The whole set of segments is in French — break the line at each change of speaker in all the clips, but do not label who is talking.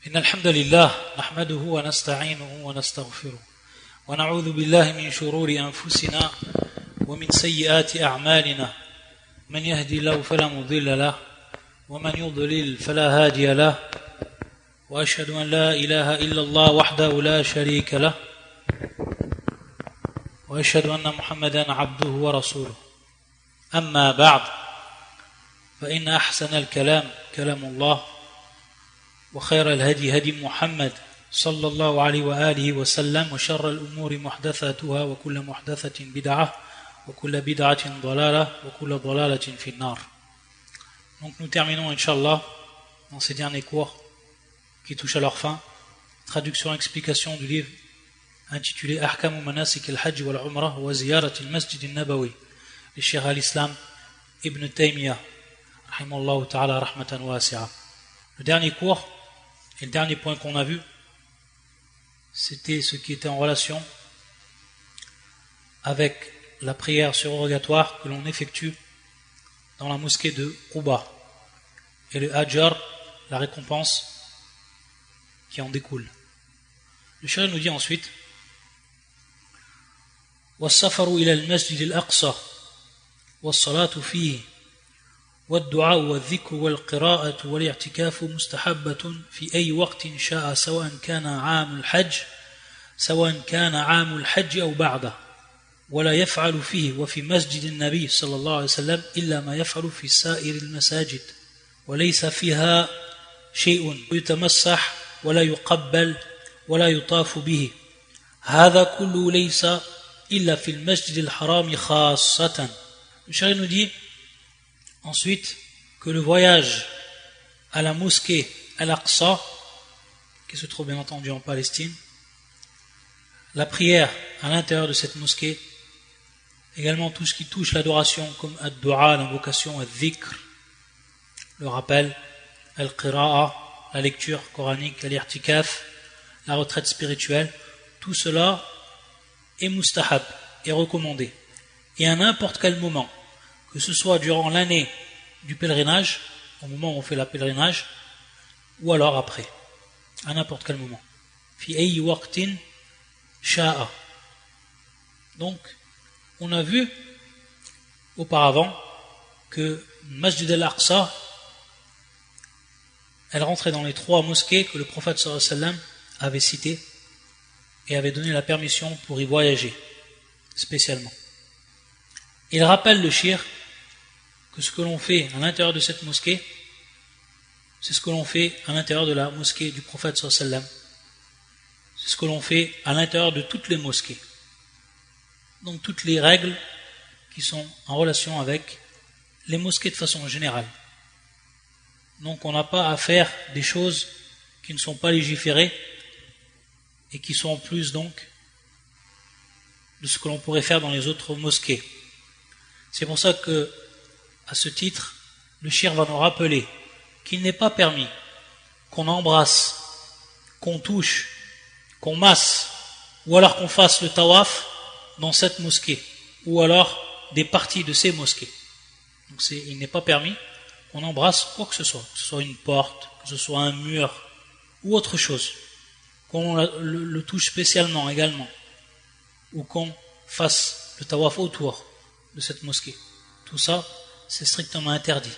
إن الحمد لله نحمده ونستعينه ونستغفره ونعوذ بالله من شرور أنفسنا ومن سيئات أعمالنا من يهدي الله فلا مضل له ومن يضلل فلا هادي له وأشهد أن لا إله إلا الله وحده لا شريك له وأشهد أن محمدا عبده ورسوله أما بعد فإن أحسن الكلام كلام الله وخير الهدي هدي محمد صلى الله عليه وآله وسلم وشر الأمور محدثاتها وكل محدثة بدعة وكل بدعة ضلالة وكل ضلالة في النار. Donc nous terminons Inch'Allah dans ces derniers cours qui touchent à leur fin. Traduction et explication du livre intitulé Ahkamu Manasik al-Hajj wal-Umrah wa Ziyarat al-Masjid al-Nabawi de Cheikh al-Islam Ibn Taymiyyah rahimahullah ta'ala rahmatan wasi'a. Le dernier cours et le dernier point qu'on a vu, c'était ce qui était en relation avec la prière surrogatoire que l'on effectue dans la mosquée de Quba et le Hajar, la récompense qui en découle. Le cheikh nous dit ensuite وَالسَّفَرُ إِلَى الْمَسْجِدِ الْأَقْصَى وَالصَّلَاةُ فِيهِ والدعاء والذكر والقراءة والاعتكاف مستحبة في أي وقت شاء سواء كان عام الحج أو بعده ولا يفعل فيه وفي مسجد النبي صلى الله عليه وسلم إلا ما يفعل في سائر المساجد وليس فيها شيء يتمسح ولا يقبل ولا يطاف به هذا كله ليس إلا في المسجد الحرام خاصة. Le cheikh nous dit ensuite que le voyage à la mosquée Al-Aqsa, qui se trouve bien entendu en Palestine, la prière à l'intérieur de cette mosquée, également tout ce qui touche l'adoration comme ad-du'a, l'invocation, ad-dhikr, le rappel, al-qira'a, la lecture coranique, al-i'tikaf, la retraite spirituelle, tout cela est mustahab, est recommandé. Et à n'importe quel moment, que ce soit durant l'année du pèlerinage, au moment où on fait le pèlerinage, ou alors après, à n'importe quel moment. Fi ayyi waqtin sha'a. Donc, on a vu auparavant que Masjid al-Aqsa, elle rentrait dans les 3 mosquées que le prophète sallallahu alayhi wa sallam avait citées et avait donné la permission pour y voyager, spécialement. Il rappelle le shir que ce que l'on fait à l'intérieur de cette mosquée, c'est ce que l'on fait à l'intérieur de la mosquée du prophète sallallahu alayhi wa sallam. C'est ce que l'on fait à l'intérieur de toutes les mosquées. Donc toutes les règles qui sont en relation avec les mosquées de façon générale. Donc on n'a pas à faire des choses qui ne sont pas légiférées et qui sont en plus donc de ce que l'on pourrait faire dans les autres mosquées. C'est pour ça que, à ce titre, le shir va nous rappeler qu'il n'est pas permis qu'on embrasse, qu'on touche, qu'on masse, ou alors qu'on fasse le tawaf dans cette mosquée, ou alors des parties de ces mosquées. Donc il n'est pas permis qu'on embrasse quoi que ce soit une porte, que ce soit un mur, ou autre chose, qu'on le touche spécialement également, ou qu'on fasse le tawaf autour de cette mosquée. Tout ça, c'est strictement interdit.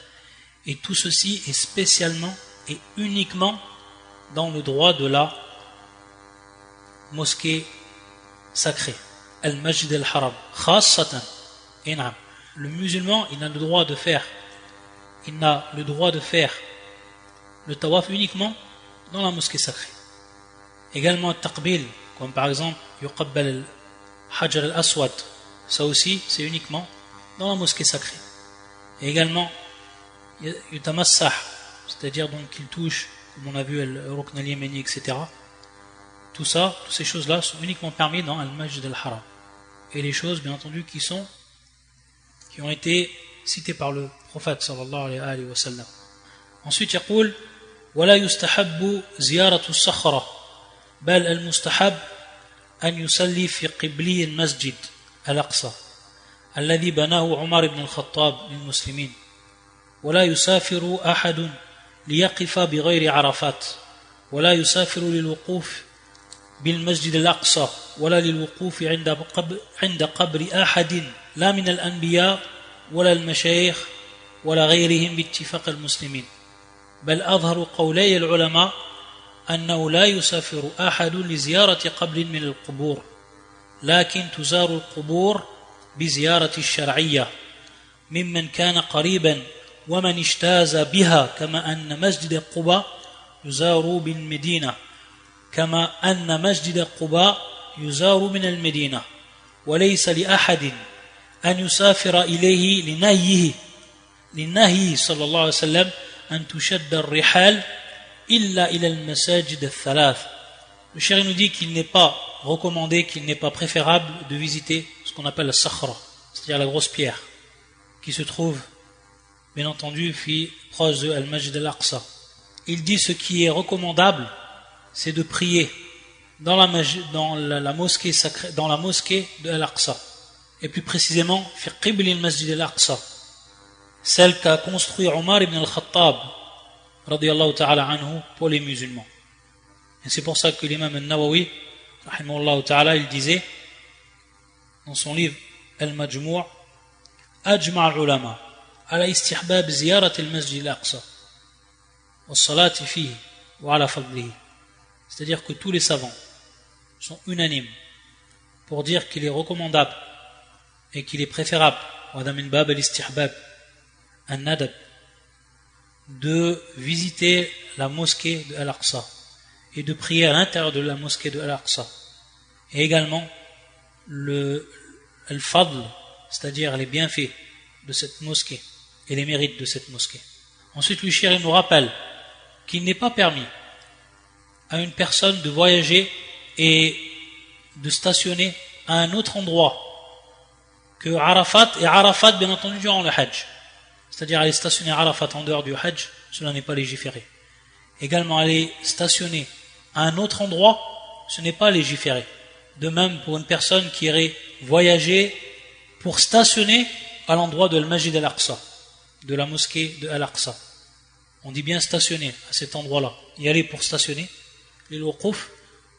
Et tout ceci est spécialement et uniquement dans le droit de la mosquée sacrée, Al-Masjid al-Haram, khassatan. Le musulman, il n'a le droit de faire le tawaf uniquement dans la mosquée sacrée. Également taqbil, comme par exemple yuqabbal al-Hajar al-Aswad, ça aussi c'est uniquement dans la mosquée sacrée. Et également yutamassah, c'est-à-dire donc qu'il touche, comme on a vu le rukn al-yamani, etc. Toutes ces choses-là sont uniquement permises dans al-Masjid al-Haram. Et les choses bien entendu qui ont été citées par le prophète sallallahu alayhi wa sallam. Ensuite يقول ولا يستحب زيارة الصخرة بل المستحب أن يصلي في قبلي المسجد الأقصى الذي بناه عمر بن الخطاب للمسلمين ولا يسافر أحد ليقف بغير عرفات ولا يسافر للوقوف بالمسجد الأقصى ولا للوقوف عند قبر أحد لا من الأنبياء ولا المشايخ ولا غيرهم باتفاق المسلمين بل أظهر قولي العلماء أنه لا يسافر أحد لزيارة قبر من القبور لكن تزار القبور بزيارة الشرعية ممن كان قريبا ومن اجتاز بها كما أن مسجد قباء يزار بالمدينة كما أن مسجد قباء يزار من المدينة وليس لأحد أن يسافر إليه لنهيه صلى الله عليه وسلم أن تشد الرحال إلا إلى المساجد الثلاث. Le chéri nous dit qu'il n'est pas recommandé, qu'il n'est pas préférable de visiter ce qu'on appelle la sakhra, c'est-à-dire la grosse pierre qui se trouve bien entendu proche de Al-Majd al-Aqsa. Il dit ce qui est recommandable, c'est de prier dans la mosquée sacrée, dans la mosquée de Al-Aqsa, et plus précisément fi qibli al-Masjid al-Aqsa, celle qu'a construit Omar ibn al-Khattab radiyallahu ta'ala anhu pour les musulmans. Et c'est pour ça que l'imam al-Nawawi rahimahullah ta'ala il disait dans son livre Al-Majmou' ajma' al-ulama ala istihbab ziyarat al-Masjid al-Aqsa wa salati fihi wa ala fadlihi. C'est-à-dire que tous les savants sont unanimes pour dire qu'il est recommandable et qu'il est préférable de visiter la mosquée de Al-Aqsa et de prier à l'intérieur de la mosquée de Al-Aqsa, et également le fadl, c'est-à-dire les bienfaits de cette mosquée et les mérites de cette mosquée. Ensuite, le chéri nous rappelle qu'il n'est pas permis à une personne de voyager et de stationner à un autre endroit que Arafat, et Arafat bien entendu durant le Hajj, c'est-à-dire aller stationner à Arafat en dehors du Hajj, cela n'est pas légiféré. Également aller stationner à un autre endroit, ce n'est pas légiféré. De même pour une personne qui irait voyager pour stationner à l'endroit de Al-Masjid al-Aqsa, de la mosquée de Al-Aqsa. On dit bien stationner à cet endroit-là. Y aller pour stationner, les waquf,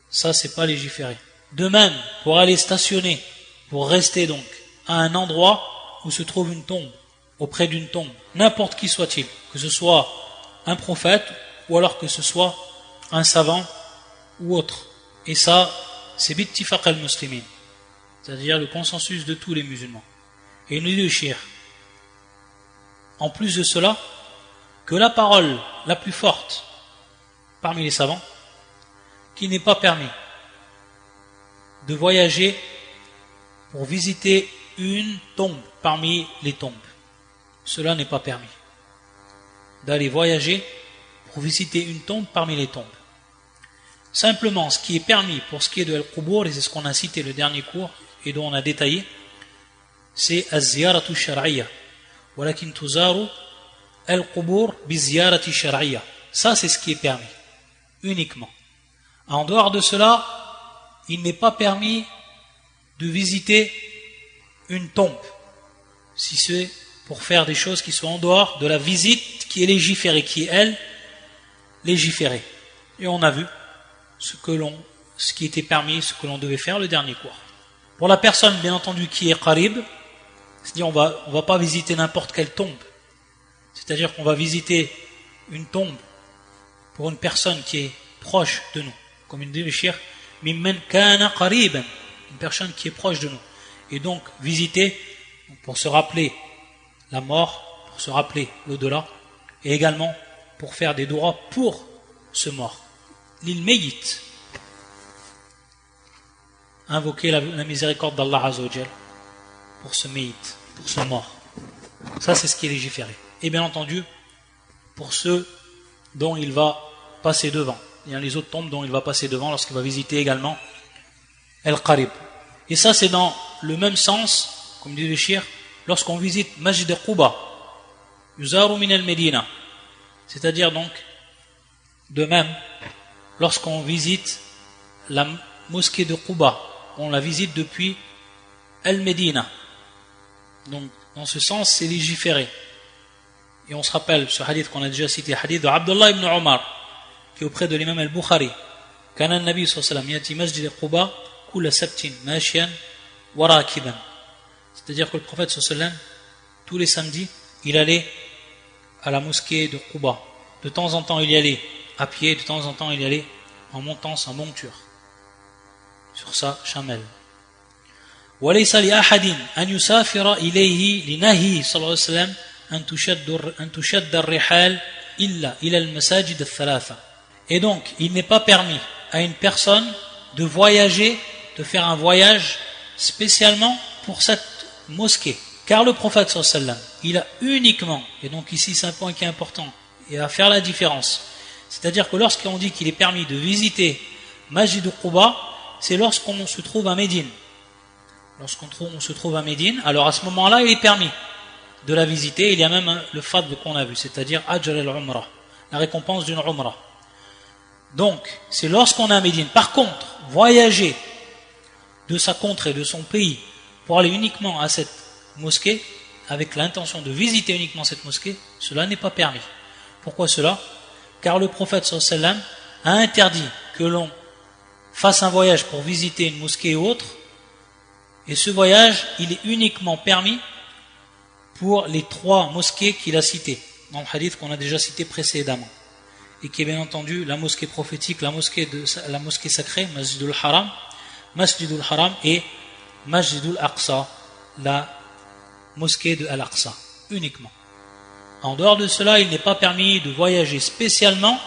ça c'est pas légiféré. De même, pour aller stationner, pour rester donc à un endroit où se trouve une tombe, auprès d'une tombe, n'importe qui soit-il, que ce soit un prophète ou alors que ce soit un savant ou autre. Et ça, c'est bittifaq al-muslimin, c'est-à-dire le consensus de tous les musulmans. Et il nous dit le cheikh, en plus de cela, que la parole la plus forte parmi les savants, qu'il n'est pas permis de voyager pour visiter une tombe parmi les tombes. Cela n'est pas permis. D'aller voyager pour visiter une tombe parmi les tombes. Simplement, ce qui est permis pour ce qui est de Al-Qubur, et c'est ce qu'on a cité le dernier cours et dont on a détaillé, c'est Az-Ziyaratu Shar'iyya. Walakin tuzaru Al-Qubur bi-Ziyarati Shar'iyya. Ça, c'est ce qui est permis. Uniquement. En dehors de cela, il n'est pas permis de visiter une tombe, si c'est pour faire des choses qui sont en dehors de la visite qui est légiférée, qui est elle légiférée. Et on a vu ce qui était permis, ce que l'on devait faire le dernier cours. Pour la personne, bien entendu, qui est qarib, c'est-à-dire on va pas visiter n'importe quelle tombe, c'est-à-dire qu'on va visiter une tombe pour une personne qui est proche de nous, comme il dit le cheikh, mimman kana qariban, une personne qui est proche de nous, et donc visiter pour se rappeler la mort, pour se rappeler l'au-delà, et également pour faire des doigts pour ce mort, l'il mayyit, invoquer la miséricorde d'Allah Azza wa Jal pour ce mayyit, pour ce mort. Ça c'est ce qui est légiféré. Et bien entendu pour ceux dont il va passer devant, il y a les autres tombes dont il va passer devant lorsqu'il va visiter également Al-Qarib. Et ça c'est dans le même sens, comme dit le cheikh, lorsqu'on visite Masjid Quba, yuzaru min al-Medina, c'est-à-dire donc de même lorsqu'on visite la mosquée de Quba, on la visite depuis Al-Medina. Donc dans ce sens c'est légiféré. Et on se rappelle ce hadith qu'on a déjà cité, hadith de Abdullah ibn Omar, qui est auprès de l'imam al-Bukhari. كان النبي صلى الله عليه وسلم يأتي مسجد قباء كل سبت ماشيا وراكبا. C'est-à-dire que le prophète صلى الله عليه وسلم, tous les samedis, il allait à la mosquée de Quba. De temps en temps, il y allait à pied, de temps en temps, il y allait en montant sa monture sur sa chamelle. وليس لأحد أن يسافر إليه لنهي صلى الله عليه وسلم أن تشد الرحال إلا إلى المساجد الثلاثة. Et donc, il n'est pas permis à une personne de voyager, de faire un voyage spécialement pour cette mosquée. Car le prophète sallallahu alayhi wa sallam, il a uniquement, et donc ici c'est un point qui est important, et à faire la différence, c'est-à-dire que lorsqu'on dit qu'il est permis de visiter Masjid al-Quba, c'est lorsqu'on se trouve à Médine. Lorsqu'on se trouve à Médine, alors à ce moment-là, il est permis de la visiter. Il y a même le fadl qu'on a vu, c'est-à-dire Ajr al-Umrah, la récompense d'une Umrah. Donc, c'est lorsqu'on est à Médine. Par contre, voyager de sa contrée, de son pays, pour aller uniquement à cette mosquée, avec l'intention de visiter uniquement cette mosquée, cela n'est pas permis. Pourquoi cela? Car le prophète sallallahu alayhi wa sallam a interdit que l'on fasse un voyage pour visiter une mosquée ou autre, et ce voyage, il est uniquement permis pour les 3 mosquées qu'il a citées, dans le hadith qu'on a déjà cité précédemment, et qui est bien entendu la mosquée prophétique, la mosquée sacrée, Masjidul Haram et Masjidul Aqsa, la mosquée de Al-Aqsa, uniquement. En dehors de cela, il n'est pas permis de voyager spécialement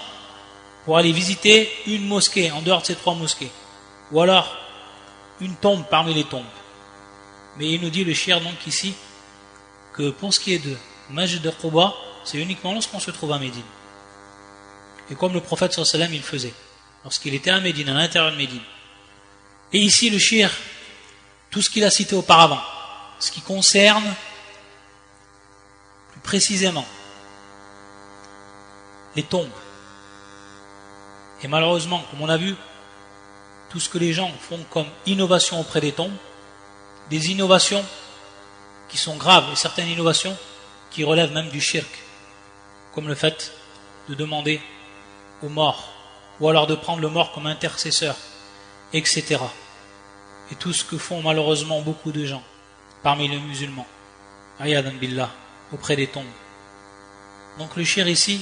pour aller visiter une mosquée, en dehors de ces 3 mosquées, ou alors une tombe parmi les tombes. Mais il nous dit le cheikh donc ici que pour ce qui est de Masjid al-Quba, c'est uniquement lorsqu'on se trouve à Médine. Et comme le prophète sallallahu alayhi wa sallam il faisait, lorsqu'il était à Médine, à l'intérieur de Médine. Et ici le cheikh, tout ce qu'il a cité auparavant, ce qui concerne plus précisément les tombes. Et malheureusement, comme on a vu, tout ce que les gens font comme innovation auprès des tombes, des innovations qui sont graves, et certaines innovations qui relèvent même du shirk, comme le fait de demander aux morts, ou alors de prendre le mort comme intercesseur, etc. Et tout ce que font malheureusement beaucoup de gens parmi les musulmans, ayadan billah, auprès des tombes. Donc le shir ici,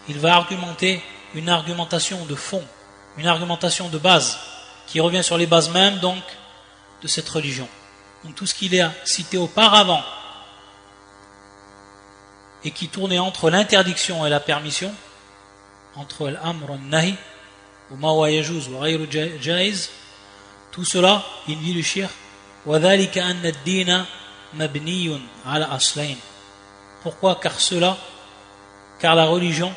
il va argumenter une argumentation de fond, une argumentation de base, qui revient sur les bases même donc de cette religion. Donc tout ce qu'il a cité auparavant et qui tournait entre l'interdiction et la permission, entre l'amr et le nahi, ou ma wa yajuz wa ghayru jaiz, tout cela, il dit le shir, وَذَلِكَ أَنَّ الدِّينَ مَبْنِيٌ عَلَى أَصْلَيْنِ. Pourquoi? Car la religion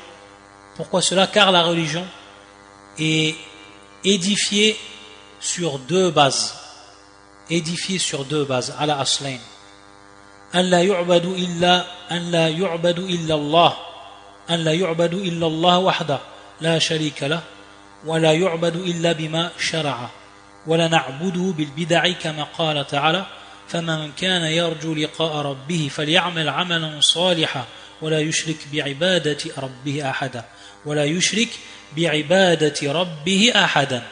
est édifiée sur 2 bases. على أصلين. أن لا يعبد إلا الله وحده لا شريك له ولا يعبد إلا بما شرع ولا نعبده بالبدع كما قال تعالى فمن كان يرجو لقاء ربه فليعمل عملا صالحا ولا يشرك بعبادة ربه أحدا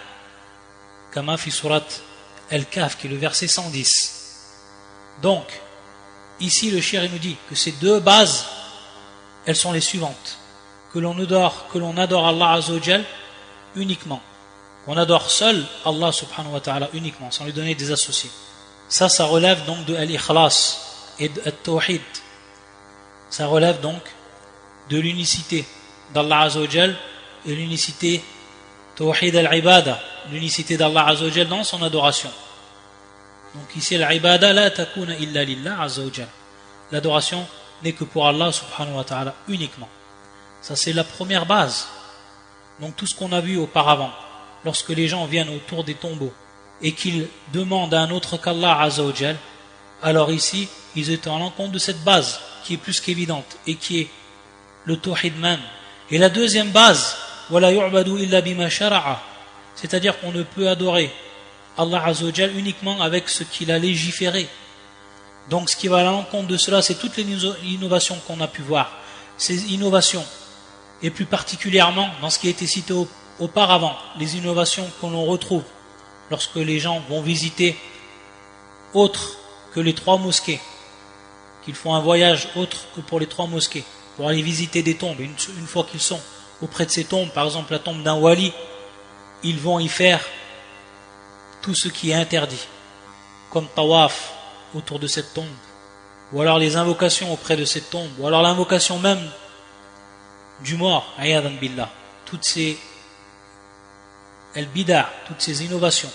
كما في سورة Al-Kahf, qui est le verset 110. Donc, ici le cheikh nous dit que ces 2 bases, elles sont les suivantes. Que l'on adore Allah Azza wa Jal uniquement. Qu'on adore seul Allah subhanahu wa ta'ala uniquement, sans lui donner des associés. Ça relève donc de Al-Ikhlas et de Al-Tawhid. Ça relève donc de l'unicité d'Allah Azza wa Jal et l'unicité Tawhid al-Ibada, l'unicité d'Allah Azza wa Jal dans son adoration. Donc ici, l'ibada la takuna illa lillah Azza wa Jal. L'adoration n'est que pour Allah subhanahu wa ta'ala uniquement. Ça c'est la première base. Donc tout ce qu'on a vu auparavant, lorsque les gens viennent autour des tombeaux et qu'ils demandent à un autre qu'Allah Azza wa Jal, alors ici, ils étaient à l'encontre de cette base qui est plus qu'évidente et qui est le tawhid même. Et la deuxième base, wala yu'badu illa bima shara'a, c'est-à-dire qu'on ne peut adorer Allah Azza wa Jal uniquement avec ce qu'il a légiféré. Donc ce qui va à l'encontre de cela, c'est toutes les innovations qu'on a pu voir. Ces innovations et plus particulièrement dans ce qui a été cité auparavant, les innovations que l'on retrouve lorsque les gens vont visiter autre que les 3 mosquées, qu'ils font un voyage autre que pour les 3 mosquées, pour aller visiter des tombes. Une fois qu'ils sont auprès de ces tombes, par exemple la tombe d'un wali, ils vont y faire tout ce qui est interdit, comme tawaf autour de cette tombe, ou alors les invocations auprès de cette tombe, ou alors l'invocation même du mort, ayadan billah. Toutes ces al-bida', toutes ces innovations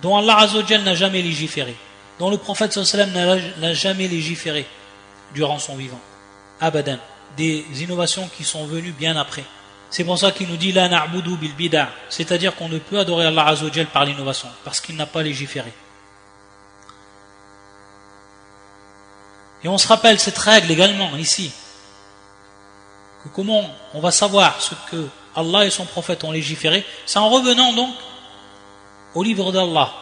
dont Allah Azza wa Jal n'a jamais légiféré, dont le prophète sallallahu alayhi wa sallam n'a jamais légiféré durant son vivant, abadan, des innovations qui sont venues bien après. C'est pour ça qu'il nous dit la na'budu bil bida', c'est-à-dire qu'on ne peut adorer Allah Azza wa Jal par l'innovation, parce qu'il n'a pas légiféré. Et on se rappelle cette règle également ici, que comment on va savoir ce que Allah et son prophète ont légiféré, c'est en revenant donc au livre d'Allah,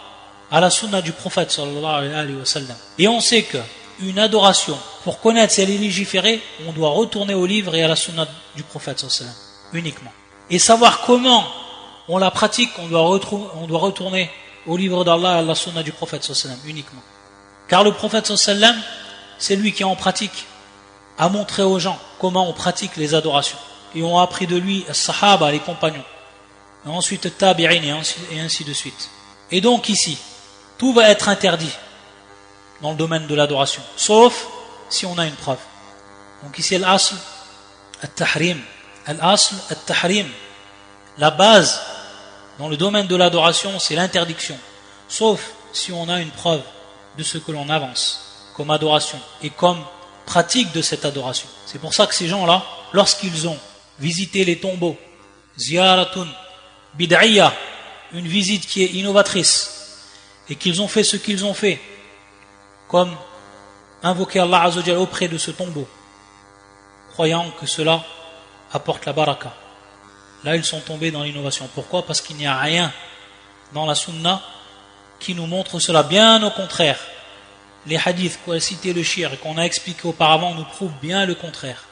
à la sunna du prophète sallallahu alayhi wa sallam. Et on sait que une adoration, pour connaître si elle est légiférée, on doit retourner au livre et à la sunna du prophète sallallahu alayhi wa sallam, uniquement. Et savoir comment on la pratique, on doit retourner au livre d'Allah et à la sunna du prophète sallallahu alayhi wa sallam, uniquement. Car le prophète sallallahu alayhi wa sallam, c'est lui qui en pratique, a montré aux gens comment on pratique les adorations. Et on a appris de lui, les sahaba, les compagnons. Et ensuite, les tabi'in, et ainsi de suite. Et donc ici, tout va être interdit dans le domaine de l'adoration, sauf si on a une preuve. Donc ici, al-asl, al-tahrim. Al-asl, al-tahrim. La base dans le domaine de l'adoration, c'est l'interdiction. Sauf si on a une preuve de ce que l'on avance comme adoration et comme pratique de cette adoration. C'est pour ça que ces gens-là, lorsqu'ils ont visité les tombeaux, ziyaratun bid'iyya, une visite qui est innovatrice, et qu'ils ont fait ce qu'ils ont fait, comme invoquer Allah Azza wa Jalla auprès de ce tombeau, croyant que cela apporte la baraka. Là, ils sont tombés dans l'innovation. Pourquoi ? Parce qu'il n'y a rien dans la sunna qui nous montre cela. Bien au contraire, les hadiths qu'on a cité le shirk et qu'on a expliqué auparavant nous prouvent bien le contraire,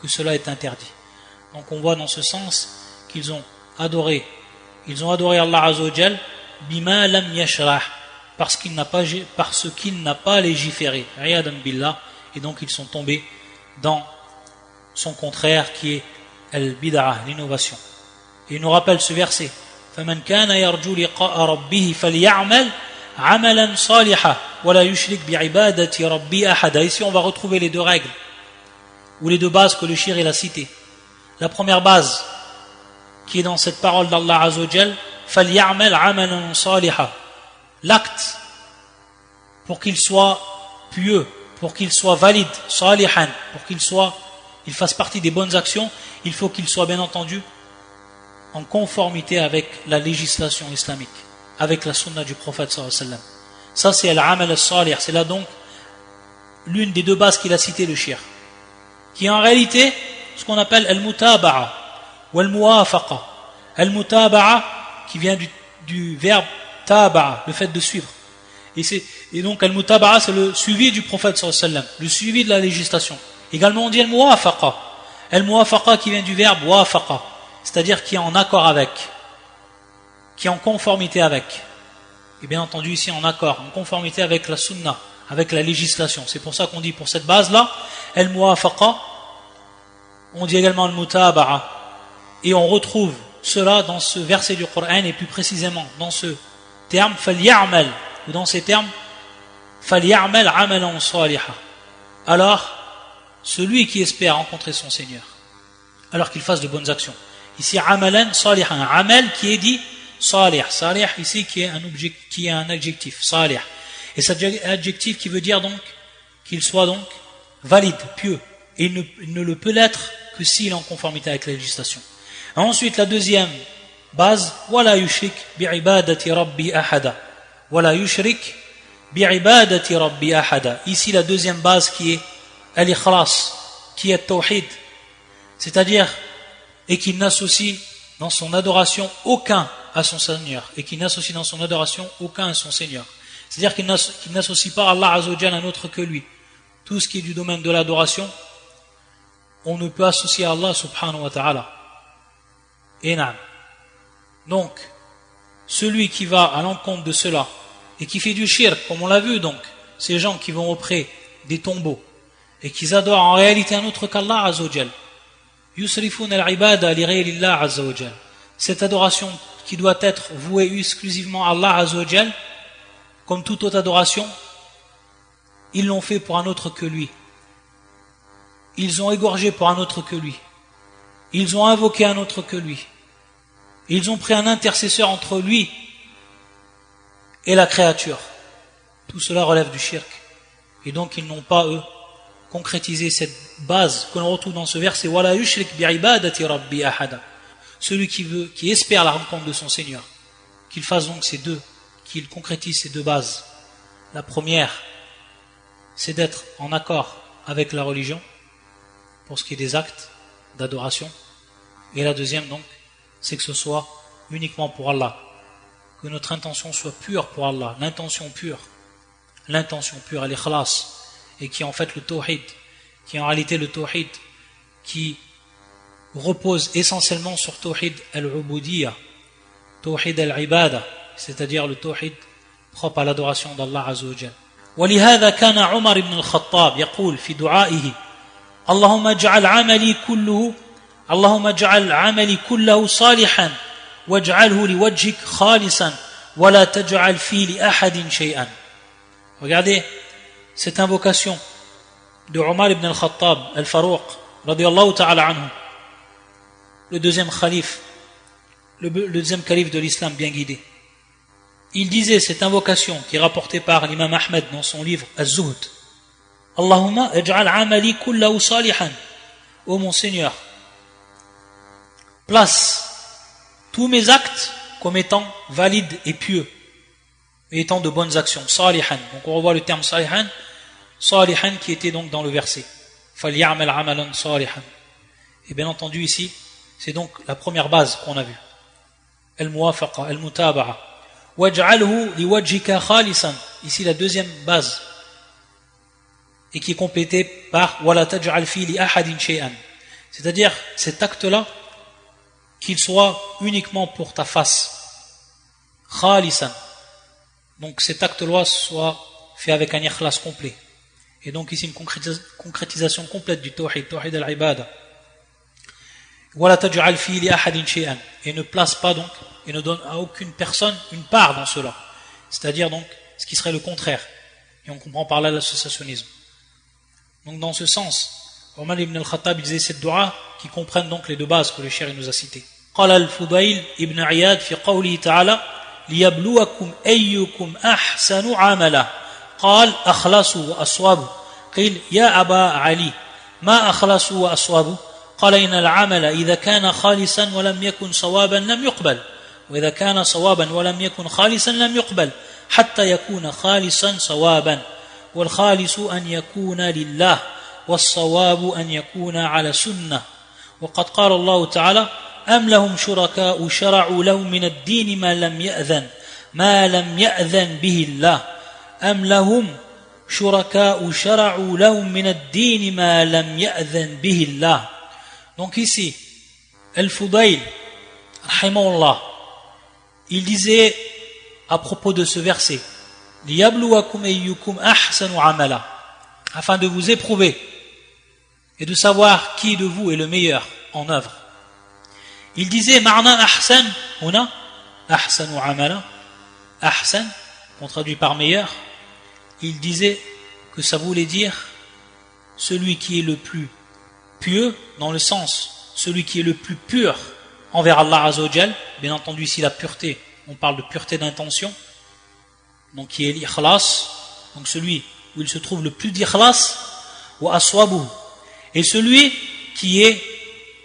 que cela est interdit. Donc on voit dans ce sens qu'ils ont adoré Allah Azza wa Jal bima lam yashrah, parce qu'il n'a pas légiféré, riyadan billah, et donc ils sont tombés dans son contraire qui est al-bid'ah, l'innovation. Et il nous rappelle ce verset, faman kana yarju liqa'a rabbih faly'amal amalan salihan wala yushrik bi'ibadati rabbi ahada. Ici on va retrouver les 2 règles ou les 2 bases que le shir il a citées. La première base qui est dans cette parole d'Allah Azza wa Jal, faly'amal amalan salihan, l'acte pour qu'il soit pieux, pour qu'il soit valide, salihan, pour qu'il fasse partie des bonnes actions, il faut qu'il soit bien entendu en conformité avec la législation islamique, avec la sunna du prophète sallallahu alayhi wa sallam. Ça c'est al-amal al-salih, c'est là donc l'une des 2 bases qu'il a citées le shir, qui est en réalité ce qu'on appelle al-mutaba'a ou al-muwafaqa. Al-mutaba'a qui vient du verbe taba'a, le fait de suivre. Et donc al-mutaba'a c'est le suivi du prophète sallallahu alayhi wa sallam, le suivi de la législation. Également on dit al-muwafaqa. Al-muwafaqa qui vient du verbe wafaqa, c'est-à-dire qui est en accord avec, qui est en conformité avec. Et bien entendu ici en accord, en conformité avec la sunna, avec la législation. C'est pour ça qu'on dit pour cette base-là, al-muwafaqa, on dit également al-mutaba'a. Et on retrouve cela dans ce verset du Coran, et plus précisément dans ce terme, faly'amal, ou dans ces termes, faly'amal amalan salihan. Alors, celui qui espère rencontrer son Seigneur, alors qu'il fasse de bonnes actions. Ici, amalan salihan, amal qui est dit salih, salih ici qui est un adjectif, salih. Et cet adjectif qui veut dire donc qu'il soit donc valide, pieux. Et il ne le peut l'être que s'il est en conformité avec la législation. Ensuite, la deuxième base, wala yushrik bi'ibadati rabbi ahada. Wala yushrik bi'ibadati rabbi ahada. Ici, la deuxième base qui est al-ikhlas, qui est tawhid. C'est-à-dire, et qu'il n'associe dans son adoration aucun à son Seigneur, et qu'il n'associe dans son adoration aucun à son Seigneur. C'est-à-dire qu'il n'associe pas Allah Azza wa Jalla un autre que lui. Tout ce qui est du domaine de l'adoration, on ne peut associer à Allah subhanahu wa ta'ala. Et naam. Donc, celui qui va à l'encontre de cela et qui fait du shirk, comme on l'a vu donc, ces gens qui vont auprès des tombeaux et qui adorent en réalité un autre qu'Allah azza wa jal, yusrifun al-ibada li ghayri Allah azza wa jal, cette adoration qui doit être vouée exclusivement à Allah azza wa jal, comme toute autre adoration, ils l'ont fait pour un autre que lui. Ils ont égorgé pour un autre que lui. Ils ont invoqué un autre que lui. Ils ont pris un intercesseur entre lui et la créature. Tout cela relève du shirk. Et donc ils n'ont pas, eux, concrétisé cette base que l'on retrouve dans ce verset. Wala yushrik bi'ibadati rabbi ahada. Celui qui espère la rencontre de son Seigneur, qu'il fasse donc qu'il concrétise ces deux bases. La première, c'est d'être en accord avec la religion, pour ce qui est des actes d'adoration. Et la deuxième donc, c'est que ce soit uniquement pour Allah, que notre intention soit pure pour Allah, l'intention pure, al-ikhlas, et qui est en fait le tawhid, qui est en réalité le tawhid qui repose essentiellement sur tawhid al-ubudiyya, tawhid al-ibada, c'est-à-dire le tawhid propre à l'adoration d'Allah azza wa jalla. ولهذا كان عمر بن الخطاب يقول في دعائه اللهم اجعل عملي كله صالحا واجعله لوجهك خالصا ولا تجعل فيه لأحد شيئا. Regardez cette invocation de Omar ibn al-Khattab al-Farouq radiyallahu ta'ala anhu, le deuxième calife de l'islam bien guidé. Il disait cette invocation qui est rapportée par l'imam Ahmed dans son livre Az-Zuhd. Allahumma ij'al amali kullahu salihan. Ô mon Seigneur, place tous mes actes comme étant valides et pieux, et étant de bonnes actions. Salihan. Donc on revoit le terme salihan qui était donc dans le verset. Faly'amal amalan salihan. Et bien entendu ici, c'est donc la première base qu'on a vue. Al-muwafaqa, al-mutaba'a. Waj'alhu liwajhika khalisan. Ici la deuxième base, et qui est complétée par wala taj'al fi li ahadin shay'an. C'est-à-dire cet acte-là, qu'il soit uniquement pour ta face. Khalisan. Donc cet acte-là soit fait avec un ikhlas complet. Et donc ici une concrétisation complète du tawhid al-ibada. Wala taj'al fi li ahadin shay'an. Et ne place pas donc, et ne donne à aucune personne une part dans cela. C'est-à-dire donc ce qui serait le contraire. Et on comprend par là l'associationnisme. Donc dans ce sens, Omar ibn al-Khattab disait cette dua qui comprennent donc les deux bases que le cheikh nous a citées. قال الفضيل ابن عياد في قوله تعالى ليبلوكم أيكم أحسن عملا قال أخلصوا وأصوابوا قيل يا أبا علي ما أخلصوا وأصوابوا قال إن العمل إذا كان خالصا ولم يكن صوابا لم يقبل وإذا كان صوابا ولم يكن خالصا لم يقبل حتى يكون خالصا صوابا والخالص أن يكون لله والصواب أن يكون على سنة وقد قال الله تعالى أم لهم شركاء شرعوا لهم من الدين ما لم يأذن به الله أم لهم شركاء شرعوا لهم من الدين ما لم يأذن به الله. Donc ici, Al-Fudayl, rahimahullah, il disait à propos de ce verset, liyabluwakum ayyukum ahsanu amala, afin de vous éprouver et de savoir qui de vous est le meilleur en œuvre. Il disait ma'na ahsan, huna ahsanu amala, ahsan, on traduit par meilleur. Il disait que ça voulait dire celui qui est le plus pieux, dans le sens celui qui est le plus pur envers Allah Azza wa Jal. Bien entendu ici la pureté, on parle de pureté d'intention, donc qui est l'ikhlas, donc celui où il se trouve le plus d'ikhlas, wa aswabuhu, et celui qui est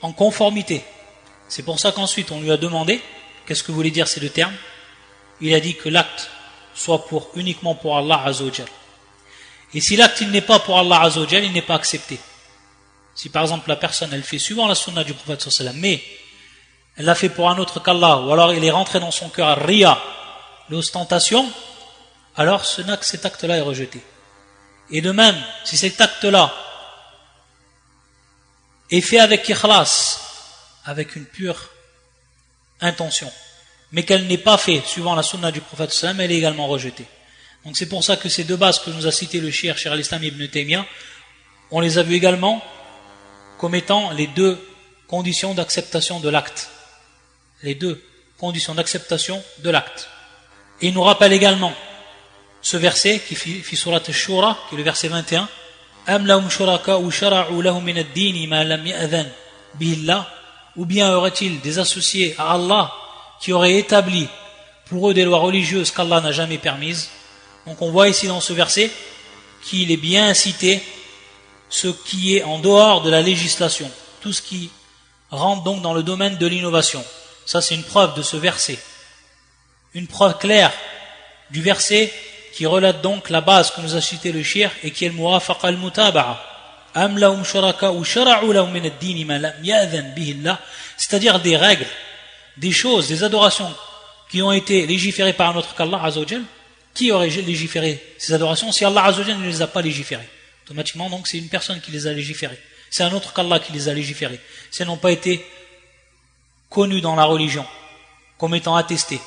en conformité. C'est pour ça qu'ensuite on lui a demandé qu'est-ce que voulait dire ces deux termes. Il a dit que l'acte soit uniquement pour Allah Azza wa Jal. Et si l'acte il n'est pas pour Allah Azza wa Jal, il n'est pas accepté. Si par exemple la personne elle fait suivant la sunna du prophète sallallahu alayhi wa sallam, mais elle l'a fait pour un autre qu'Allah, ou alors il est rentré dans son cœur riya, l'ostentation, alors cet acte-là est rejeté. Et de même, si cet acte-là est fait avec ikhlas, avec une pure intention, mais qu'elle n'est pas faite suivant la sunna du prophète sallam, elle est également rejetée. Donc c'est pour ça que ces deux bases que nous a citées le cheikh al-Islam ibn Taymiyyah, on les a vues également comme étant les deux conditions d'acceptation de l'acte. Les deux conditions d'acceptation de l'acte. Et il nous rappelle également ce verset qui fi surat al-Shura, qui est le verset 21, Am lahum shuraka'u shara'u lahum min ad-din ma lam ya'dhan bihi Allah, ou bien aurait-il des associés à Allah qui auraient établi pour eux des lois religieuses qu'Allah n'a jamais permises. Donc on voit ici dans ce verset qu'il est bien cité ce qui est en dehors de la législation, tout ce qui rentre donc dans le domaine de l'innovation. Ça c'est une preuve de ce verset, une preuve claire du verset qui relate donc la base que nous a cité le cheikh et qui est le muwafaqa al-mutaba'a. Am lahum shuraka'u shara'u lahum min ad-din ma lam ya'dhan bihi Allah, c'est-à-dire des règles, des choses, des adorations qui ont été légiférées par un autre qu'Allah Azza wa Jal. Qui aurait légiféré ces adorations si Allah Azza wa Jal ne les a pas légiférées? Automatiquement donc c'est une personne qui les a légiférées, c'est un autre qu'Allah qui les a légiférées, ces n'ont pas été connus dans la religion comme étant attestés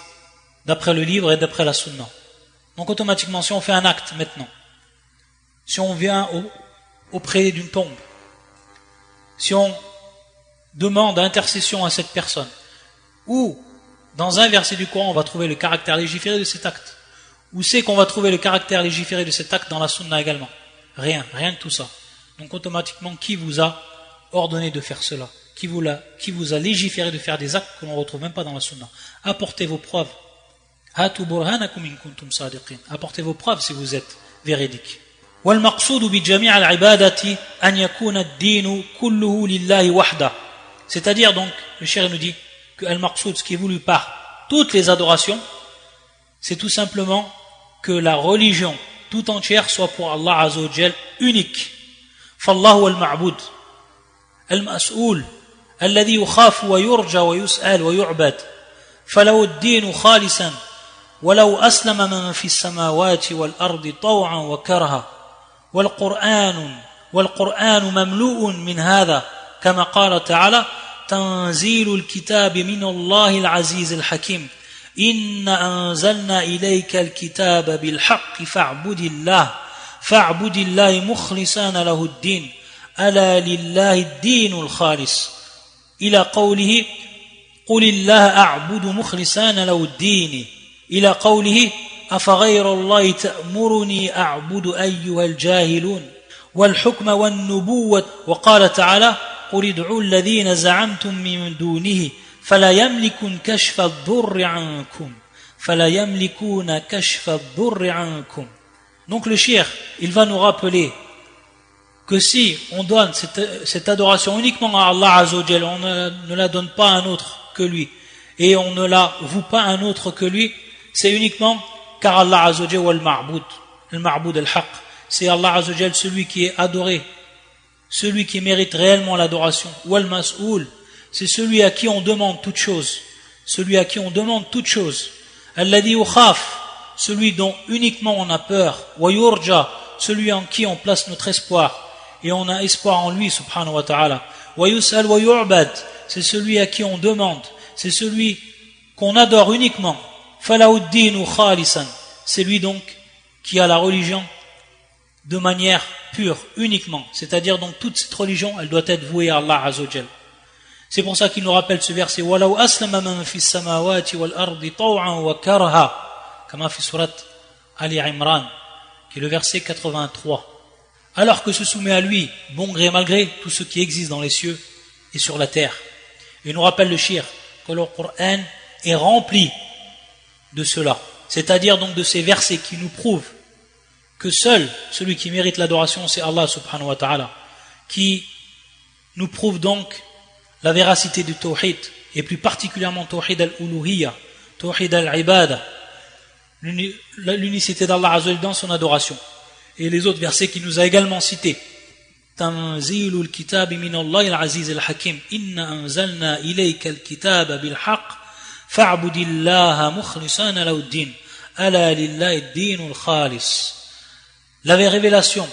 d'après le livre et d'après la sunna. Donc automatiquement si on fait un acte maintenant, si on vient auprès d'une tombe, si on demande intercession à cette personne, ou dans un verset du Coran on va trouver le caractère légiféré de cet acte, où c'est qu'on va trouver le caractère légiféré de cet acte dans la sunna également? Rien de tout ça. Donc automatiquement, qui vous a ordonné de faire cela? Qui vous a légiféré de faire des actes que l'on ne retrouve même pas dans la sunna? Apportez vos preuves. Apportez vos preuves si vous êtes véridique. C'est-à-dire donc, le cheikh nous dit que al-maqsoud, ce qui est voulu par toutes les adorations, c'est tout simplement que la religion tout entière soit pour Allah Azza wa Jal unique. فالله المعبود المسؤول الذي يخاف ويرجى ويسأل ويعبد فلو الدين خالصا ولو أسلم من في السماوات والأرض طوعا وكرها والقرآن مملوء من هذا كما قال تعالى تنزيل الكتاب من الله العزيز الحكيم إن أنزلنا إليك الكتاب بالحق فاعبد الله مخلصا له الدين ألا لله الدين الخالص إلى قوله قل الله أعبد مخلصا له الدين إلى قوله أفغير الله تأمرني أعبد أيها الجاهلون والحكم والنبوة وقال تعالى قل ادعوا الذين زعمتم من دونه فلا يملكون كشف الضر عنكم. Donc le cheikh, il va nous rappeler que si on donne cette adoration uniquement à Allah Azza wa Jal, on ne la donne pas à un autre que lui, et on ne la voue pas à un autre que lui, c'est uniquement car Allah Azza wa Jal est le ma'boud al-haq, c'est Allah Azza wa Jal celui qui est adoré, celui qui mérite réellement l'adoration, wal mas'oul, c'est celui à qui on demande toute chose, alladhi yukhaf, celui dont uniquement on a peur, wa yurja, celui en qui on place notre espoir et on a espoir en lui subhanahu wa ta'ala, wa yus'al wa yu'bad, c'est celui à qui on demande, c'est celui qu'on adore uniquement, falauddinu khalisan, c'est lui donc qui a la religion de manière pure, uniquement, c'est-à-dire donc toute cette religion elle doit être vouée à Allah Azza wa Jal. C'est pour ça qu'il nous rappelle ce verset walau aslama man fi samawati wal ardi taw'an wa karha kama fi surat Ali Imran, qui est le verset 83. Alors que se soumet à lui, bon gré mal gré, tout ce qui existe dans les cieux et sur la terre. Et il nous rappelle le cheikh que le Coran est rempli de cela, c'est-à-dire donc de ces versets qui nous prouvent que seul celui qui mérite l'adoration c'est Allah subhanahu wa ta'ala, qui nous prouve donc la véracité du tawhid, et plus particulièrement tawhid al-uluhiyya, tawhid al-ibada, l'unicité d'Allah Azza wa Jalla dans son adoration. Et les autres versets qu'il nous a également cités, Tanzilul kitab min Allah al-aziz al-hakim, inna anzalna ilayka al-kitaba bil-haq, fa'budillaha mukhlisan lahu-d-din, ala lillahi ad-din al-khalis. La révélation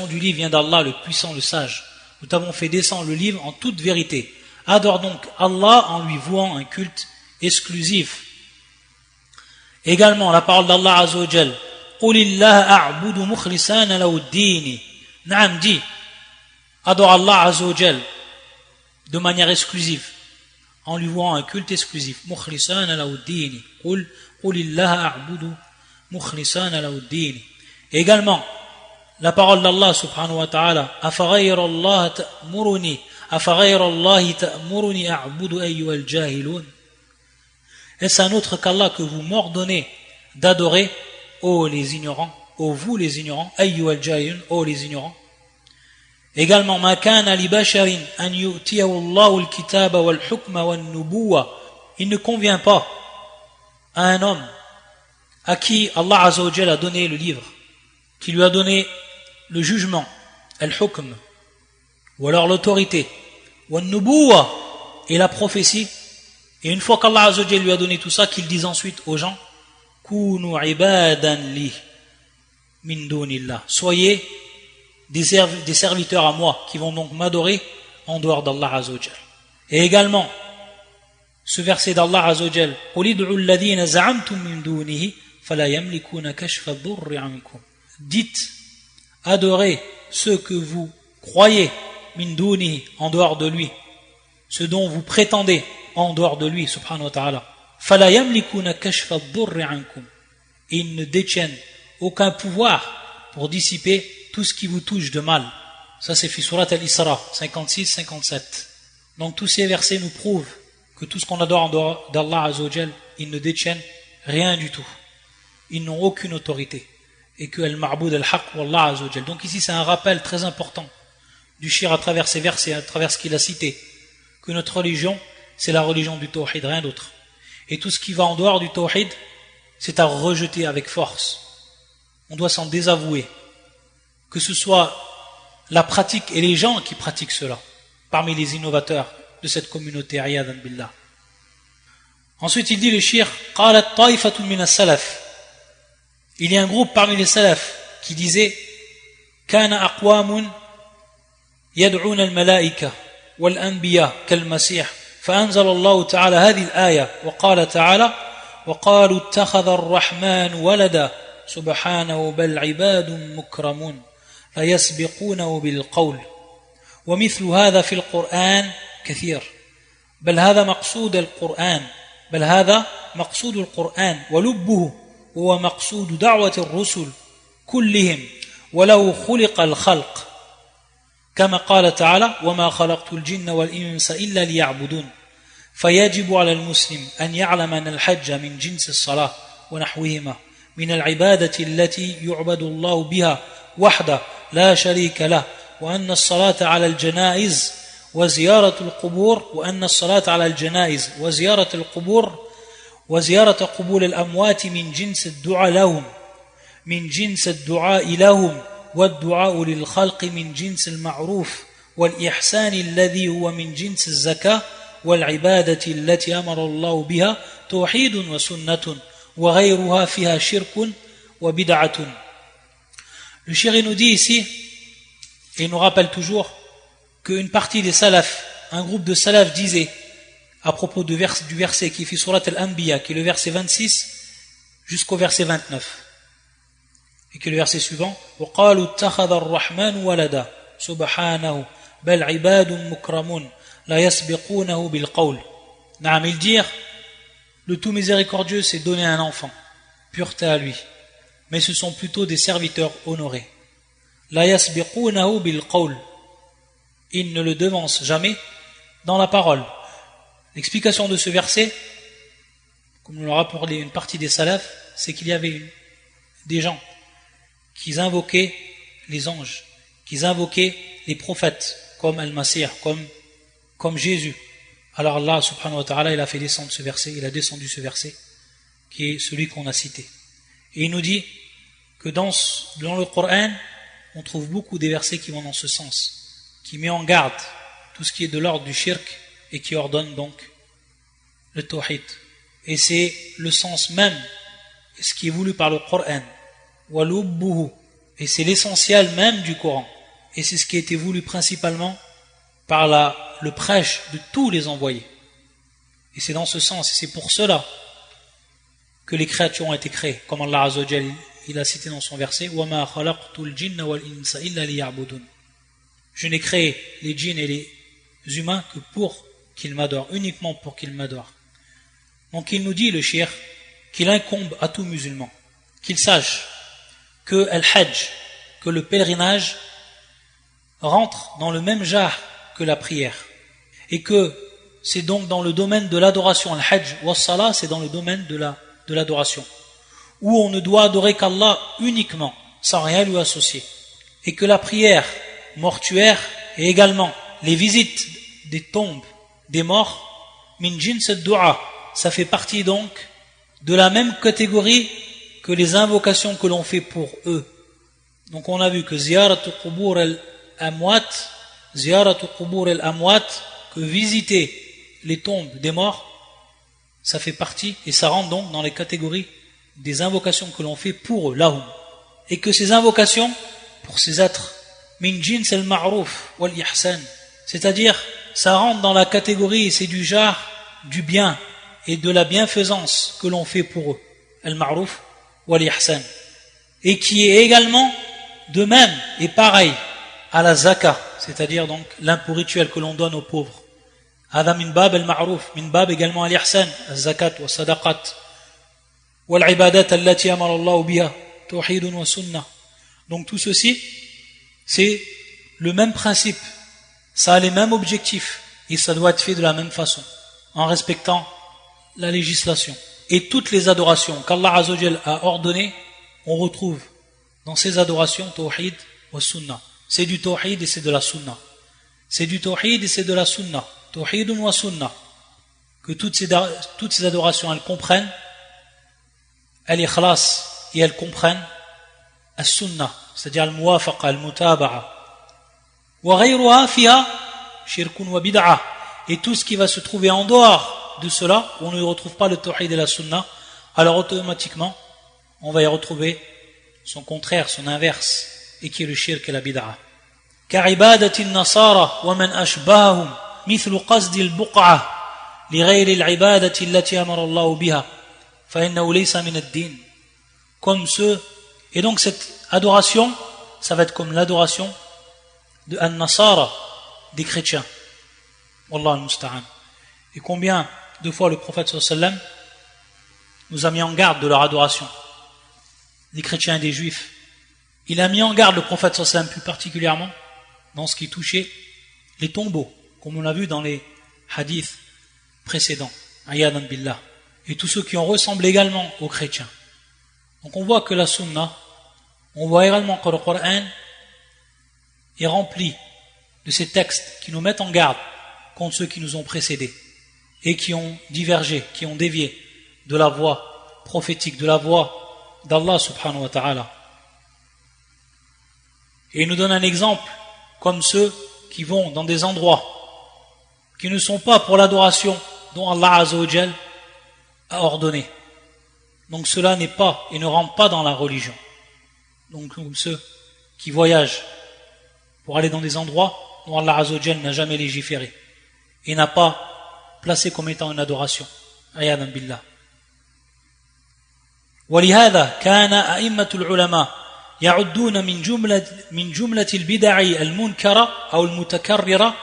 du livre vient d'Allah, le puissant, le sage. nous t'avons fait descendre le livre en toute vérité. Adore donc Allah en lui vouant un culte exclusif. Également, la parole d'Allah Azza wa Jal, قُلِ اللَّهَ أَعْبُدُ مُخْلِصًا لَهُ الدِّينِ. Naam, dit, adore Allah Azza wa Jal de manière exclusive, en lui vouant un culte exclusif. مُخْلِصًا لَهُ الدِّينِ. قُلِ اللَّهَ أَعْبُدُ مُخْلِصًا لَهُ الدِّينِ. Également, la parole d'Allah subhanahu wa ta'ala, أَفَغَيْرَ اللَّهِ تَأْمُرُنِي أَفَغَيْرَ اللَّهِ تَأْمُرُنِي أَعْبُدُ أَيُّهَا الْجَاهِلُونَ. Est-ce un autre qu'Allah que vous m'ordonnez d'adorer, ô les ignorants, ô vous les ignorants, أَيُّهَا الْجَاهِلُونَ, ô les ignorants. Également, مَا كَانَ لِبَشَرٍ أَنْ يُؤْتِيَهُ اللَّهُ الْكِتَابَ وَالْحُكْمَ وَالنُّبُوَّةَ. Il ne convient pas à un homme à qui Allah Azza wa Jalla a donné le livre, qui lui a donné le jugement, al-hukm, ou alors l'autorité, wa-nubuwa, et la prophétie, et une fois qu'Allah Azza wa Jalla lui a donné tout ça, qu'il dise ensuite aux gens, kunu ibadan li min dunillah, soyez des serviteurs à moi, qui vont donc m'adorer en dehors d'Allah Azza wa Jalla. Et également, ce verset d'Allah Azza wa Jalla, qul id'u alladhina za'amtum min dunihi fala yamlikuna kashfa ad-durri ankum. Dites, adorez ceux que vous croyez min dunihi, en dehors de lui, ce dont vous prétendez en dehors de lui, subhanahu wa ta'ala. Fala yamlikuna kashfa ad-durri ankum. Et ils ne détiennent aucun pouvoir pour dissiper tout ce qui vous touche de mal. Ça c'est fi surat al-Isra 56-57. Donc tous ces versets nous prouvent que tout ce qu'on adore en dehors d'Allah Azza wa Jal, ils ne détiennent rien du tout. Ils n'ont aucune autorité. Et que al-ma'boud al-haq wa Allah Azza wa Jal. Donc ici c'est un rappel très important du shir à travers ces versets, à travers ce qu'il a cité, que notre religion c'est la religion du tawhid, rien d'autre. Et tout ce qui va en dehors du tawhid, c'est à rejeter avec force. On doit s'en désavouer. Que ce soit la pratique et les gens qui pratiquent cela, parmi les innovateurs de cette communauté, ayadan billah. Ensuite, il dit le shir, qalat ta'ifatun min as-salaf. Il y a un groupe parmi les salaf qui disait, kana aqwamun yad'un al-malaika wal-anbiya kal-masih. فأنزل الله تعالى هذه الآية وقال تعالى وقالوا اتخذ الرحمن ولدا سبحانه بل عباد مكرمون لا يسبقونه بالقول ومثل هذا في القرآن كثير بل هذا مقصود القرآن ولبه هو مقصود دعوة الرسل كلهم ولو خلق الخلق كما قال تعالى وما خلقت الجن والإنس إلا ليعبدون فيجب على المسلم أن يعلم أن الحج من جنس الصلاة ونحوهما من العبادة التي يعبد الله بها وحده لا شريك له وأن الصلاة على الجنائز وزيارة القبور وزيارة قبور الأموات من جنس الدعاء لهم والدعاء للخلق من جنس المعروف والإحسان الذي هو من جنس الزكاة والعبادة التي أمر الله بها توحيد وسنة وغيرها فيها شرك وبدعة. Le shir nous dit ici, et il nous rappelle toujours, qu'une partie des salafs, un groupe de salafs disait, à propos du verset qui fait surat al-Anbiya, qui est le verset 26 jusqu'au verset 29, et que le verset suivant, وَقَالُوا اتَّخَذَ الرَّحْمَنُ وَلَدًا سُبْحَانَهُ بَلْ عِبَادٌ مُكْرَمُونَ لَا يَسْبِقُونَهُ بِالْقَوْلِ. Naam, ils dirent, le tout miséricordieux s'est donné un enfant, pureté à lui, mais ce sont plutôt des serviteurs honorés. لَا يَسْبِقُونَهُ بِالْقَوْلِ. Ils ne le devancent jamais dans la parole. L'explication de ce verset, comme nous l'a rapporté une partie des salafs, c'est qu'il y avait des gens qui invoquaient les anges, qui invoquaient les prophètes, comme Al-Masih, comme Jésus. Alors Allah subhanahu wa ta'ala, il a fait descendre ce verset, il a descendu ce verset, qui est celui qu'on a cité. Et il nous dit que dans le Coran, on trouve beaucoup des versets qui vont dans ce sens, qui met en garde tout ce qui est de l'ordre du shirk et qui ordonne donc le tawhid. Et c'est le sens même, ce qui est voulu par le Coran. Et c'est l'essentiel même du Coran. Et c'est ce qui a été voulu principalement par le prêche de tous les envoyés. Et c'est dans ce sens, et c'est pour cela que les créatures ont été créées, comme Allah Azza wa Jalla il a cité dans son verset وَمَا خَلَقْتُ الْجِنَّ وَالْإِنسَ إِلَّا لِيَعْبُدُونَ. Je n'ai créé les djinns et les humains que pour qu'ils m'adorent, uniquement pour qu'ils m'adorent. Donc il nous dit, le cheikh, qu'il incombe à tout musulman, qu'il sache que al-hajj, que le pèlerinage rentre dans le même jar que la prière, et que c'est donc dans le domaine de l'adoration. Al-hajj wa salah, c'est dans le domaine de l'adoration, où on ne doit adorer qu'Allah uniquement, sans rien lui associer, et que la prière mortuaire et également les visites des tombes des morts, min jins ad-du'a, ça fait partie donc de la même catégorie que les invocations que l'on fait pour eux. Donc on a vu que ziyaratu qubur al-amwat, que visiter les tombes des morts, ça fait partie et ça rentre donc dans les catégories des invocations que l'on fait pour eux, lahum. Et que ces invocations, pour ces êtres, min jins al-ma'ruf wal-ihsan, c'est-à-dire ça rentre dans la catégorie et c'est du genre du bien et de la bienfaisance que l'on fait pour eux, al-ma'ruf wal-ihsan, et qui est également de même et pareil à la zaka, c'est-à-dire donc l'impôt rituel que l'on donne aux pauvres. هذا من باب المعروف, من باب également الإحسان, الزكاة والصدقات والعبادات التي أمر الله بها توحيد وسنة. Donc tout ceci, c'est le même principe, ça a les mêmes objectifs et ça doit être fait de la même façon, en respectant la législation. Et toutes les adorations qu'Allah Azza wa Jalla a ordonnées, on retrouve dans ces adorations tawhid wa sunnah. C'est du tawhid et c'est de la sunnah. C'est du tawhid et c'est de la sunnah. Tawhidun wa sunnah. Que toutes ces adorations, elles comprennent al-ikhlas et elles comprennent al-sunnah, c'est-à-dire al-muwafaqa, al-mutaba'a. Wa ghayruha fiha shirkun wa bid'a. Et tout ce qui va se trouver en dehors de cela, où on ne retrouve pas le tawhid et la sunnah, alors automatiquement, on va y retrouver son contraire, son inverse, et qui est le shirk et la bid'a. Ka'ibadati an-nasara wa man ashbahum mithlu qasdi al-buq'a li ghayri al-ibadati allati amara Allah biha fa innahu laysa min ad-din. Comme ceux, et donc cette adoration, ça va être comme l'adoration de an-nasara, des chrétiens. Wallah al-musta'an. Et combien de fois le prophète sallallahu alayhi wa sallam nous a mis en garde de leur adoration, des chrétiens et des juifs. Il a mis en garde le prophète sallallahu alayhi wa sallam plus particulièrement dans ce qui touchait les tombeaux, comme on l'a vu dans les hadiths précédents, ayadan billah, et tous ceux qui ont ressemblé également aux chrétiens. Donc on voit que la sunna, on voit également que le Coran est rempli de ces textes qui nous mettent en garde contre ceux qui nous ont précédés et qui ont divergé, qui ont dévié de la voie prophétique, de la voie d'Allah subhanahu wa ta'ala. Et il nous donne un exemple comme ceux qui vont dans des endroits qui ne sont pas pour l'adoration dont Allah Azza wa Jal a ordonné. Donc cela n'est pas et ne rentre pas dans la religion. Donc comme ceux qui voyagent pour aller dans des endroits dont Allah Azza wa Jal n'a jamais légiféré et n'a pas placé comme étant une adoration. Ayadan billah. ولهذا كان أئمة العلماء يعدون من جملة البدع المنكرة أو المتكررة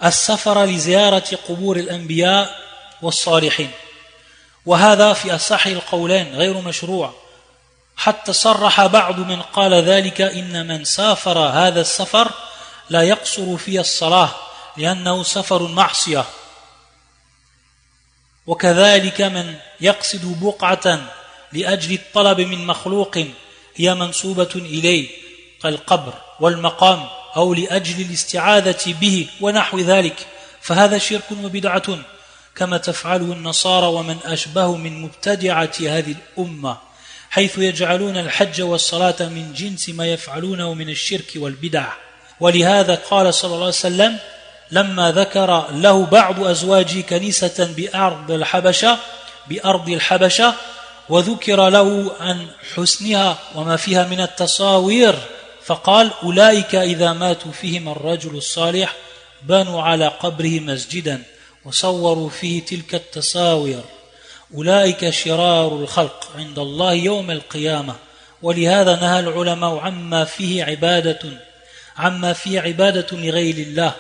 السفر لزيارة قبور الأنبياء والصالحين، وهذا في أصح القولين غير مشروع، حتى صرح بعض من قال ذلك إن من سافر هذا السفر لا يقصر في الصلاة لأنه سفر معصية، وكذلك من يقصد بقعة لأجل الطلب من مخلوق هي منسوبة إليه كالقبر والمقام أو لأجل الاستعاذة به ونحو ذلك، فهذا شرك وبدعة كما تفعله النصارى ومن أشبه من مبتدعة هذه الأمة، حيث يجعلون الحج والصلاة من جنس ما يفعلونه من الشرك والبدع. ولهذا قال صلى الله عليه وسلم لما ذكر له بعض أزواجه كنيسة بأرض الحبشة وذكر له عن حسنها وما فيها من التصاوير فقال أولئك إذا ماتوا فيهم الرجل الصالح بنوا على قبره مسجدا وصوروا فيه تلك التصاوير أولئك شرار الخلق عند الله يوم القيامة ولهذا نهى العلماء عما فيه عبادة لغير الله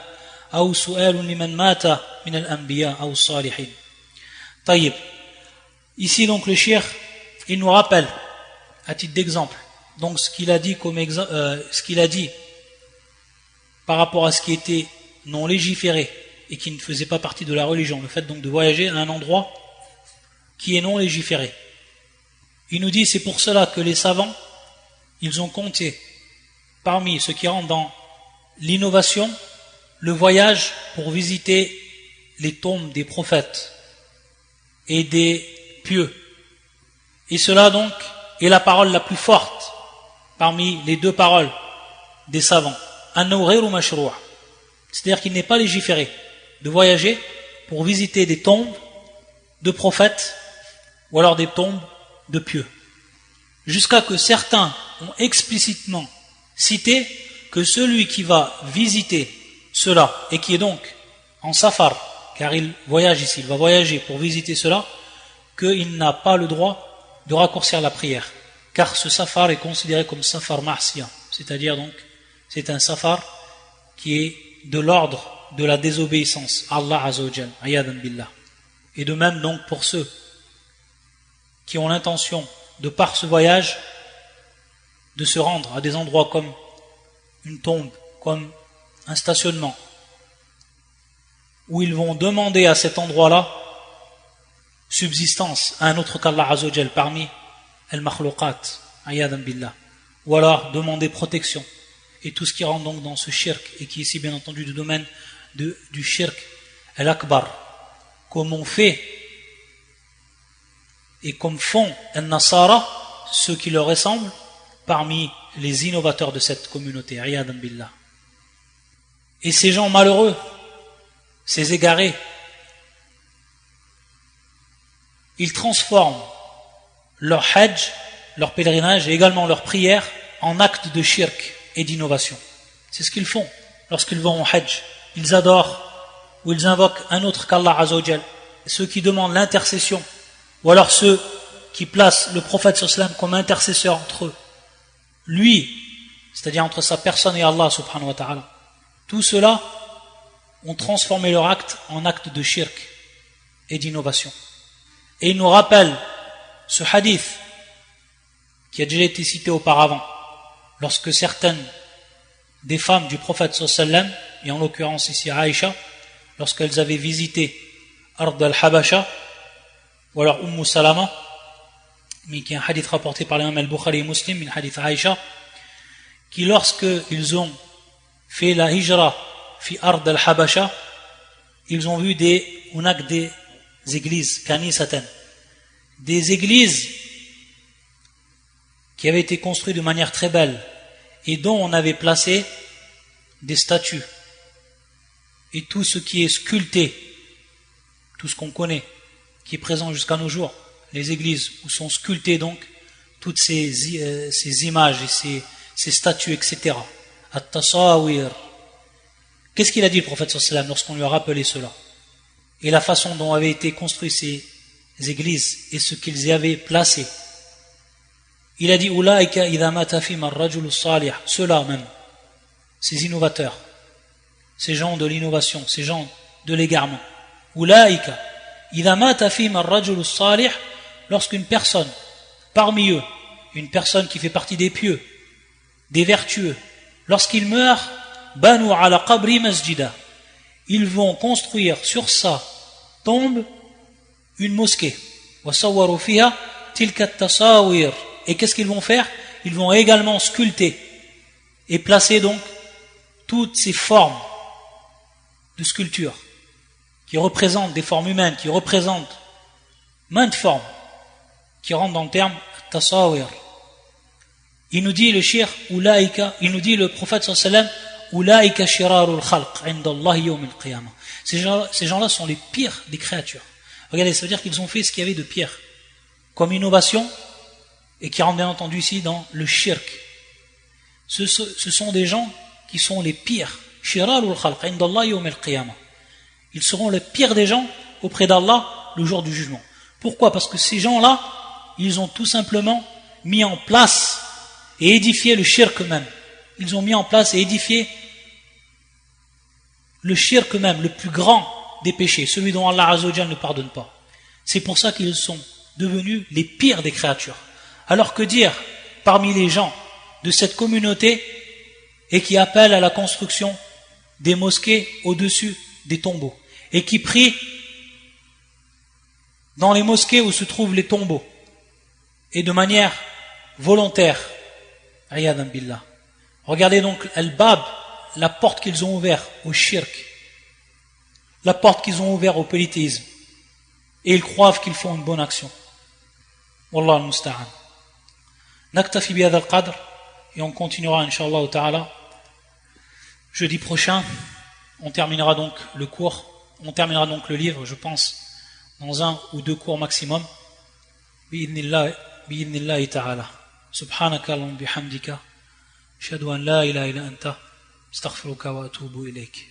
أو سؤال لمن مات من الأنبياء أو الصالحين. طيب. Ici donc le cheikh, il nous rappelle à titre d'exemple donc ce qu'il a dit par rapport à ce qui était non légiféré et qui ne faisait pas partie de la religion, le fait donc de voyager à un endroit qui est non légiféré. Il nous dit c'est pour cela que les savants ils ont compté parmi ceux qui rentrent dans l'innovation le voyage pour visiter les tombes des prophètes et des pieux. Et cela donc est la parole la plus forte parmi les deux paroles des savants. C'est-à-dire qu'il n'est pas légiféré de voyager pour visiter des tombes de prophètes ou alors des tombes de pieux. Jusqu'à que certains ont explicitement cité que celui qui va visiter cela et qui est donc en safar, car il voyage ici, il va voyager pour visiter cela, qu'il n'a pas le droit de raccourcir la prière, car ce safar est considéré comme safar ma'siya, c'est-à-dire donc c'est un safar qui est de l'ordre de la désobéissance à Allah Azza wa Jal, ayadan billah. Et de même donc pour ceux qui ont l'intention de par ce voyage de se rendre à des endroits comme une tombe, comme un stationnement, où ils vont demander à cet endroit-là subsistance à un autre qu'Allah Azza wa Jal parmi al-makhluqat, ayadan billah, ou alors demander protection, et tout ce qui rentre donc dans ce shirk, et qui est ici bien entendu du domaine du shirk al-akbar, comme on fait et comme font al-nasara, ceux qui leur ressemblent, parmi les innovateurs de cette communauté, ayadan billah. Et ces gens malheureux, ces égarés, ils transforment leur hajj, leur pèlerinage et également leur prière en acte de shirk et d'innovation. C'est ce qu'ils font lorsqu'ils vont au hajj. Ils adorent ou ils invoquent un autre qu'Allah Azza wa Jal. Ceux qui demandent l'intercession ou alors ceux qui placent le prophète sallam comme intercesseur entre eux, lui, c'est-à-dire entre sa personne et Allah subhanahu wa ta'ala. Tout cela ont transformé leur acte en acte de shirk et d'innovation. Et il nous rappelle ce hadith qui a déjà été cité auparavant, lorsque certaines des femmes du prophète sallam, et en l'occurrence ici Aïcha, lorsqu'elles avaient visité Ard al-Habasha, ou alors Salama, mais qui est un hadith rapporté par l'imam al-Bukhari et Muslim, un hadith Aïcha, qui lorsqu'ils ont fait la hijra fi Ard al-Habasha, ils ont vu des églises, kanisatan, des églises qui avaient été construites de manière très belle et dont on avait placé des statues. Et tout ce qui est sculpté, tout ce qu'on connaît, qui est présent jusqu'à nos jours, les églises où sont sculptées donc toutes ces images et ces statues, etc. At-tasawir. Qu'est-ce qu'il a dit le prophète sallallahu alayhi wa sallam lorsqu'on lui a rappelé cela? Et la façon dont avaient été construites ces églises et ce qu'ils y avaient placé. Il a dit Ulaika idha mata fihim ar-rajulu salih, ceux-là même, ces innovateurs, ces gens de l'innovation, ces gens de l'égarement. Ulaika idha mata fihim ar-rajulu salih, lorsqu'une personne parmi eux, une personne qui fait partie des pieux, des vertueux, lorsqu'il meurt, banu ala qabri masjida, ils vont construire sur sa tombe une mosquée. Wasawwaru fiha tilka at-tasawir. Et qu'est-ce qu'ils vont faire? Ils vont également sculpter et placer donc toutes ces formes de sculpture qui représentent des formes humaines, qui représentent maintes formes qui rentrent dans le terme tasawir. Il nous dit le shir ulaika, il nous dit le prophète sallallahu alayhi wa sallam, ulaika shirarul khalq inda Allah yawm al-qiyamah. Ces gens-là sont les pires des créatures. Regardez, ça veut dire qu'ils ont fait ce qu'il y avait de pire comme innovation et qui rentre bien entendu ici dans le shirk. Ce sont des gens qui sont les pires shirarul khalq inda Allah yawm al-qiyamah. Ils seront les pires des gens auprès d'Allah le jour du jugement. Pourquoi? Parce que ces gens-là, ils ont tout simplement mis en place et édifié le shirk même. Ils ont mis en place et édifié le shirk même, le plus grand des péchés, celui dont Allah Azza wa Jalla ne pardonne pas. C'est pour ça qu'ils sont devenus les pires des créatures. Alors que dire parmi les gens de cette communauté et qui appellent à la construction des mosquées au-dessus des tombeaux et qui prient dans les mosquées où se trouvent les tombeaux et de manière volontaire. Ayadan billah. Regardez donc Al-Bab, la porte qu'ils ont ouverte au shirk, la porte qu'ils ont ouverte au polythéisme, et ils croient qu'ils font une bonne action. Wallah al-musta'an. Naktafi bi hadha al-qadr, et on continuera inshallah ta'ala jeudi prochain. On terminera donc le cours, on terminera donc le livre, je pense, dans 1 ou 2 cours maximum. Bi'idhnillahi ta'ala. Subhanaka Allahumma bihamdika. Ashhadu an la ilaha illa anta. Astaghfiruka wa atubu ilayk.